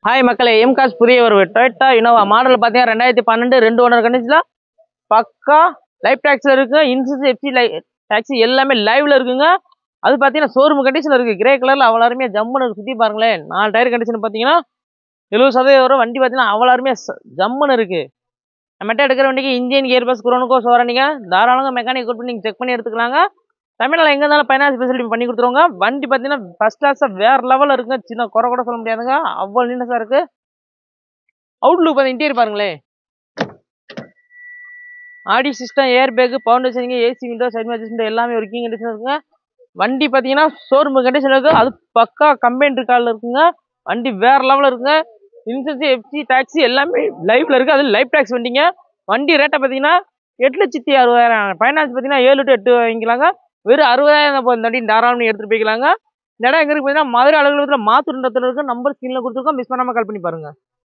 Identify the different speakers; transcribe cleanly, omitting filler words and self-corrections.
Speaker 1: Hi மக்களே, எம்காஸ் புதிய ஒரு டொயோட்டா இனோவா மாடல் பார்த்தீங்கன்னா 2012 2 ஓனர் கண்டிஷனில் பக்கா லைஃப் டேக்ஸில் இருக்குங்க. இன்சூரன்ஸ் எஃப்சி டேக்ஸி எல்லாமே லைவ்ல இருக்குங்க. அது பார்த்தீங்கன்னா ஷோரூம் கண்டிஷனில் இருக்குது. கிரே கலரில் அவ்வளோ அருமையாக ஜம்முன்னு சுற்றி பாருங்களேன். 4 டயர் கண்டிஷன் பார்த்தீங்கன்னா 70% வரும். வண்டி பார்த்தீங்கன்னா அவ்வளோ அருமையாக ஜம்முன்னு இருக்குது. நம்மகிட்ட எடுக்கிற வண்டிக்கு இன்ஜின் கியர் பஸ் குரோனுக்கோ சோரணிங்க தாராளங்க மெக்கானிக் கூட்டு நீங்கள் செக் பண்ணி எடுத்துக்கலாங்க. தமிழ்நாடு எங்கே இருந்தாலும் ஃபைனான்ஸ் ஃபெசிலிட்டி பண்ணி கொடுத்துருவாங்க. வண்டி பார்த்தீங்கன்னா ஃபர்ஸ்ட் கிளாஸாக வேறு லெவலில் இருக்குங்க. சின்ன குறை கூட சொல்ல முடியாதுங்க, அவ்வளோ நீட்டாக இருக்குது. அவுட்லுக் பார்த்து இன்டீரியர் பாருங்களேன். Audio system, airbag, foundation, AC window, side adjustment எல்லாமே ஒர்க்கிங் கண்டிஷன் இருக்குங்க. வண்டி பார்த்தீங்கன்னா ஷோரூம் கண்டிஷன் இருக்குது. அது பக்கா கம்பெனி காலில் இருக்குங்க. வண்டி வேற லெவலில் இருக்குங்க. இன்சூரன்ஸ் எஃப்சி டாக்ஸி எல்லாமே லைவ்ல இருக்குது. அது லைஃப் டாக்ஸ் வண்டிங்க. வண்டி ரேட்டை பார்த்தீங்கன்னா 8,60,000. ஃபைனான்ஸ் பார்த்தீங்கன்னா 7 to 8 வாங்கிக்கலாங்க. வெறும் 60,000 இந்த வண்டி தாராளமாக எடுத்துகிட்டு போய்க்கலாங்க. இந்த இடம் எங்கே இருக்குது பார்த்தீங்கன்னா மதுரை அலுவலகத்தில் மாத்தூர்ன்றத்தில் இருக்குது. நம்பர் ஸ்க்ரீனில் கொடுத்துருக்கோம். மிஸ் பண்ணாமல் கால் பண்ணி பாருங்கள்.